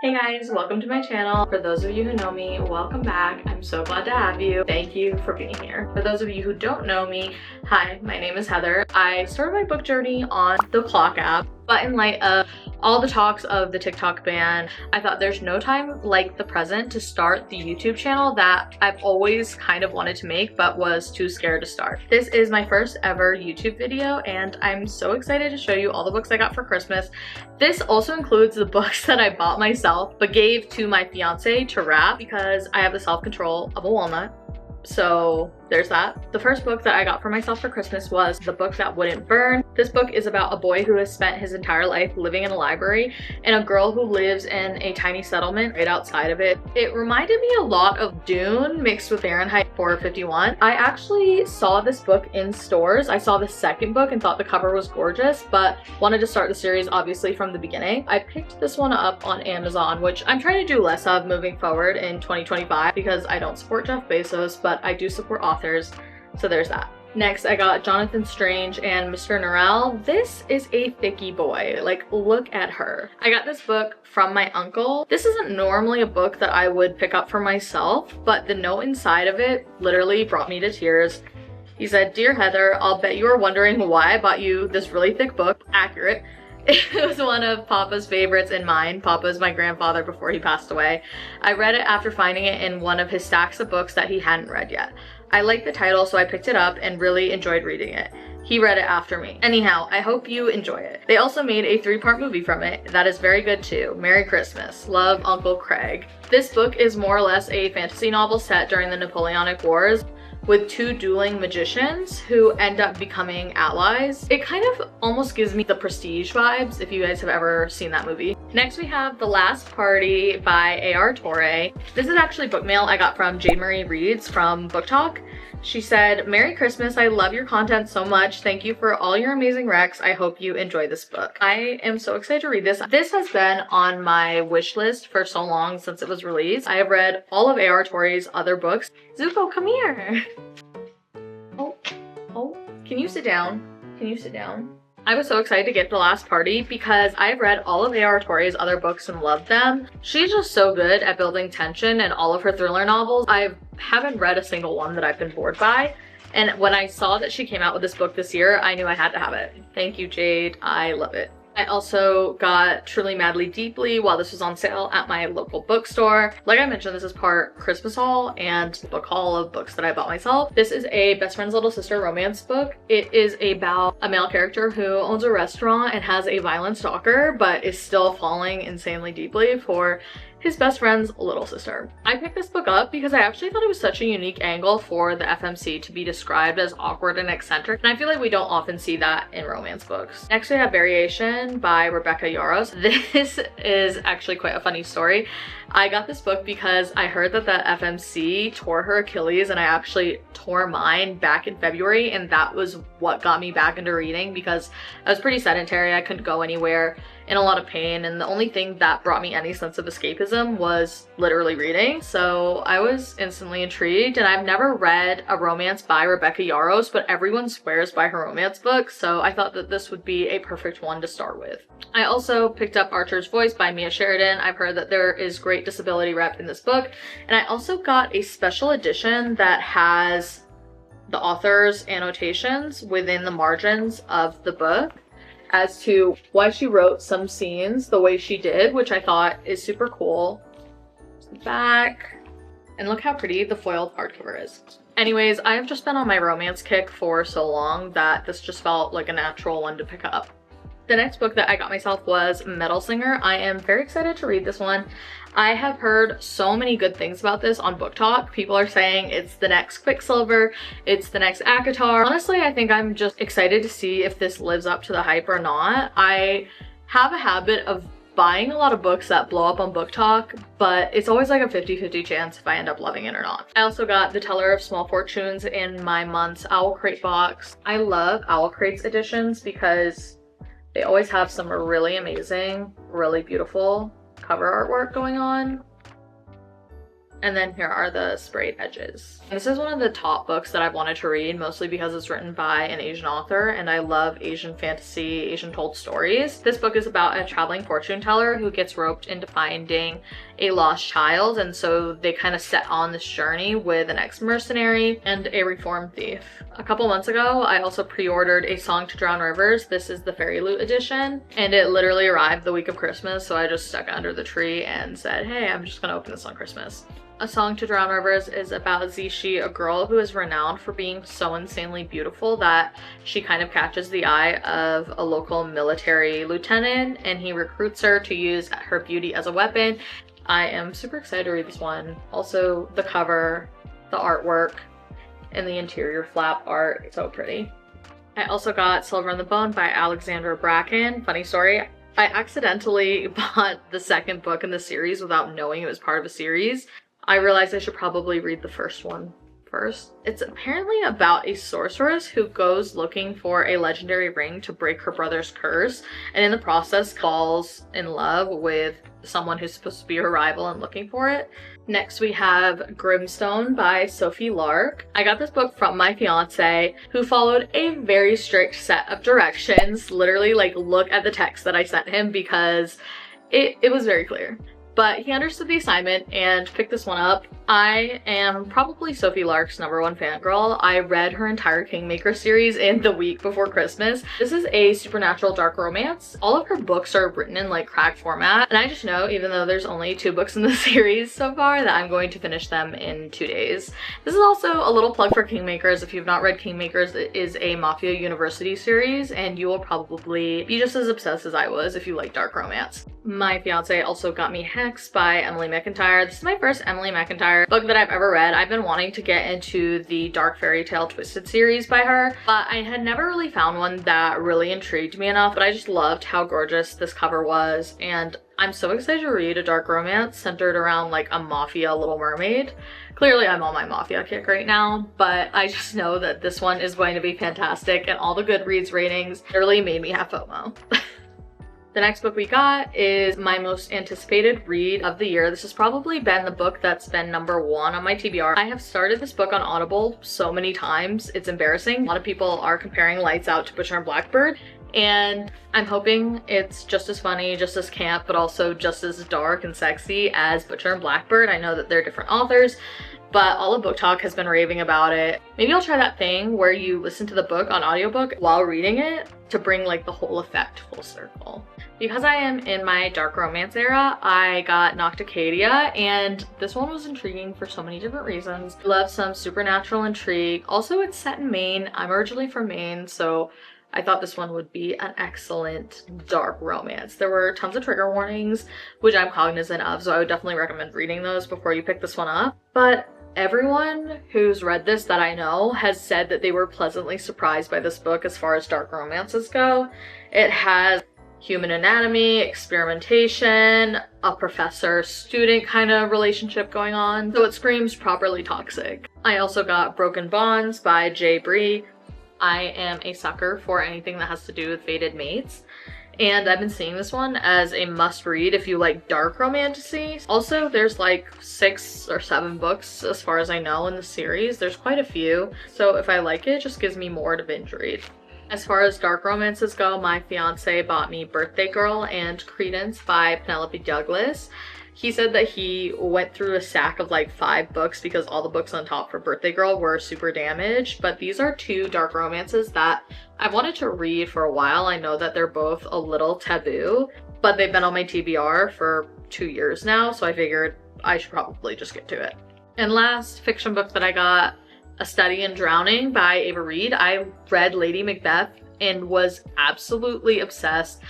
Hey guys, welcome to my channel. For those of you who know me, welcome back. I'm so glad to have you. Thank you for being here. For those of you who don't know me, hi, my name is Heather. I started my book journey on the Clock app, but in light of all the talks of the TikTok ban, I thought there's no time like the present to start the YouTube channel that I've always kind of wanted to make but was too scared to start. This is my first ever YouTube video and I'm so excited to show you all the books I got for Christmas. This also includes the books that I bought myself but gave to my fiance to wrap because I have the self-control of a walnut. So there's that. The first book that I got for myself for Christmas was The Book That Wouldn't Burn. This book is about a boy who has spent his entire life living in a library and a girl who lives in a tiny settlement right outside of it. It reminded me a lot of Dune mixed with Fahrenheit 451. I actually saw this book in stores. I saw the second book and thought the cover was gorgeous, but wanted to start the series obviously from the beginning. I picked this one up on Amazon, which I'm trying to do less of moving forward in 2025 because I don't support Jeff Bezos, but I do support authors, so there's that. Next, I got Jonathan Strange and Mr. Norrell. This is a thicky boy. Like, look at her. I got this book from my uncle. This isn't normally a book that I would pick up for myself, but the note inside of it literally brought me to tears. He said, "Dear Heather, I'll bet you are wondering why I bought you this really thick book." Accurate. It was one of Papa's favorites and mine. Papa's my grandfather before he passed away. I read it after finding it in one of his stacks of books that he hadn't read yet. I liked the title, so I picked it up and really enjoyed reading it. He read it after me. Anyhow, I hope you enjoy it. They also made a 3-part movie from it that is very good too. Merry Christmas. Love, Uncle Craig. This book is more or less a fantasy novel set during the Napoleonic Wars, with 2 dueling magicians who end up becoming allies. It kind of almost gives me the Prestige vibes, if you guys have ever seen that movie. Next we have The Last Party by A.R. Torre. This is actually book mail I got from Jade Marie Reads from Book Talk. She said, "Merry Christmas, I love your content so much. Thank you for all your amazing recs. I hope you enjoy this book." I am so excited to read this. This has been on my wish list for so long since it was released. I have read all of A.R. Torre's other books. Zuko, come here. Oh, can you sit down? Can you sit down? I was so excited to get The Last Party because I've read all of A.R. Torre's other books and loved them. She's just so good at building tension in all of her thriller novels. I haven't read a single one that I've been bored by. And when I saw that she came out with this book this year, I knew I had to have it. Thank you, Jade. I love it. I also got Truly Madly Deeply while this was on sale at my local bookstore. Like I mentioned, this is part Christmas haul and book haul of books that I bought myself. This is a best friend's little sister romance book. It is about a male character who owns a restaurant and has a violent stalker, but is still falling insanely deeply for his best friend's little sister. I picked this book up because I actually thought it was such a unique angle for the FMC to be described as awkward and eccentric, and I feel like we don't often see that in romance books. Next we have Variation by Rebecca Yarros. This is actually quite a funny story. I got this book because I heard that the FMC tore her Achilles and I actually tore mine back in February, and that was what got me back into reading because I was pretty sedentary. I couldn't go anywhere, in a lot of pain, and the only thing that brought me any sense of escapism was literally reading. So I was instantly intrigued, and I've never read a romance by Rebecca Yarros, but everyone swears by her romance books, so I thought that this would be a perfect one to start with. I also picked up Archer's Voice by Mia Sheridan. I've heard that there is great disability rep in this book, and I also got a special edition that has the author's annotations within the margins of the book as to why she wrote some scenes the way she did, which I thought is super cool. Back, and look how pretty the foiled hardcover is. Anyways, I have just been on my romance kick for so long that this just felt like a natural one to pick up. The next book that I got myself was Metal Singer. I am very excited to read this one. I have heard so many good things about this on Book Talk. People are saying it's the next Quicksilver, it's the next ACOTAR. Honestly, I think I'm just excited to see if this lives up to the hype or not. I have a habit of buying a lot of books that blow up on Book Talk, but it's always like a 50-50 chance if I end up loving it or not. I also got The Teller of Small Fortunes in my month's Owl Crate box. I love Owl Crate's editions because they always have some really amazing, really beautiful cover artwork going on. And then here are the sprayed edges. This is one of the top books that I've wanted to read, mostly because it's written by an Asian author, and I love Asian fantasy, Asian told stories. This book is about a traveling fortune teller who gets roped into finding a lost child, and so they kind of set on this journey with an ex-mercenary and a reformed thief. A couple months ago, I also pre-ordered A Song to Drown Rivers. This is the Fairy Loot edition, and it literally arrived the week of Christmas, so I just stuck it under the tree and said, hey, I'm just gonna open this on Christmas. A Song to Drown Rivers is about Zishi, a girl who is renowned for being so insanely beautiful that she kind of catches the eye of a local military lieutenant, and he recruits her to use her beauty as a weapon. I am super excited to read this one. Also, the cover, the artwork, and the interior flap art, so pretty. I also got Silver in the Bone by Alexandra Bracken. Funny story, I accidentally bought the second book in the series without knowing it was part of a series. I realized I should probably read the first one first. It's apparently about a sorceress who goes looking for a legendary ring to break her brother's curse, and in the process falls in love with someone who's supposed to be her rival and looking for it. Next we have Grimstone by Sophie Lark. I got this book from my fiance, who followed a very strict set of directions. Literally, like, look at the text that I sent him because it was very clear. But he understood the assignment and picked this one up. I am probably Sophie Lark's #1 fangirl. I read her entire Kingmaker series in the week before Christmas. This is a supernatural dark romance. All of her books are written in like crack format, and I just know, even though there's only 2 books in the series so far, that I'm going to finish them in 2 days. This is also a little plug for Kingmakers. If you've not read Kingmakers, it is a Mafia University series, and you will probably be just as obsessed as I was if you like dark romance. My fiance also got me Hex by Emily McIntyre. This is my first Emily McIntyre book that I've ever read. I've been wanting to get into the Dark Fairy Tale Twisted series by her, but I had never really found one that really intrigued me enough, but I just loved how gorgeous this cover was, and I'm so excited to read a dark romance centered around like a mafia Little Mermaid. Clearly I'm on my mafia kick right now, but I just know that this one is going to be fantastic, and all the Goodreads ratings literally made me have FOMO. The next book we got is my most anticipated read of the year. This has probably been the book that's been #1 on my TBR. I have started this book on Audible so many times, it's embarrassing. A lot of people are comparing Lights Out to Butcher and Blackbird, and I'm hoping it's just as funny, just as camp, but also just as dark and sexy as Butcher and Blackbird. I know that they're different authors, but all of Book Talk has been raving about it. Maybe I'll try that thing where you listen to the book on audiobook while reading it to bring like the whole effect full circle. Because I am in my dark romance era, I got Nocticadia, and this one was intriguing for so many different reasons. I love some supernatural intrigue. Also, it's set in Maine. I'm originally from Maine, so I thought this one would be an excellent dark romance. There were tons of trigger warnings, which I'm cognizant of, so I would definitely recommend reading those before you pick this one up. But everyone who's read this that I know has said that they were pleasantly surprised by this book as far as dark romances go. It has human anatomy, experimentation, a professor-student kind of relationship going on, so it screams properly toxic. I also got Broken Bonds by Jay Bree. I am a sucker for anything that has to do with fated mates, and I've been seeing this one as a must-read if you like dark romantasy. Also, there's like 6 or 7 books as far as I know in the series. There's quite a few, so if I like it, it just gives me more to binge read. As far as dark romances go, my fiance bought me Birthday Girl and Credence by Penelope Douglas. He said that he went through a stack of like 5 books because all the books on top for Birthday Girl were super damaged, but these are 2 dark romances that I've wanted to read for a while. I know that they're both a little taboo, but they've been on my TBR for 2 years now, so I figured I should probably just get to it. And last fiction book that I got, A Study in Drowning by Ava Reed. I read Lady Macbeth and was absolutely obsessed.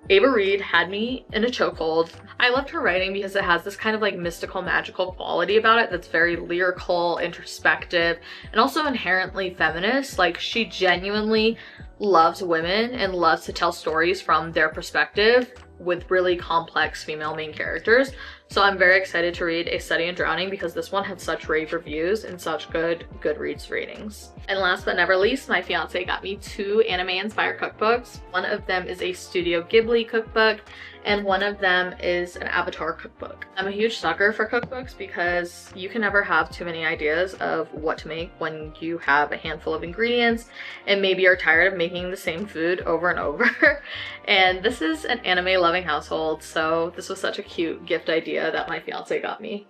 Ava Reed had me in a chokehold. I loved her writing because it has this kind of like mystical, magical quality about it that's very lyrical, introspective, and also inherently feminist. Like, she genuinely loves women and loves to tell stories from their perspective with really complex female main characters. So I'm very excited to read A Study in Drowning because this one had such rave reviews and such good Goodreads ratings. And last but never least, my fiance got me 2 anime inspired cookbooks. One of them is a Studio Ghibli cookbook, and one of them is an Avatar cookbook. I'm a huge sucker for cookbooks because you can never have too many ideas of what to make when you have a handful of ingredients and maybe you're tired of making the same food over and over. And this is an anime loving household, so this was such a cute gift idea that my fiance got me.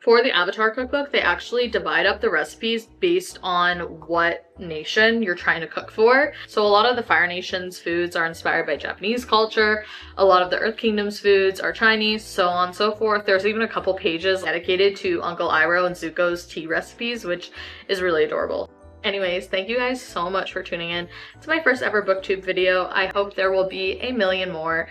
For the Avatar cookbook, they actually divide up the recipes based on what nation you're trying to cook for. So a lot of the Fire Nation's foods are inspired by Japanese culture. A lot of the Earth Kingdom's foods are Chinese, so on and so forth. There's even a couple pages dedicated to Uncle Iroh and Zuko's tea recipes, which is really adorable. Anyways, thank you guys so much for tuning in. It's my first ever booktube video. I hope there will be a million more.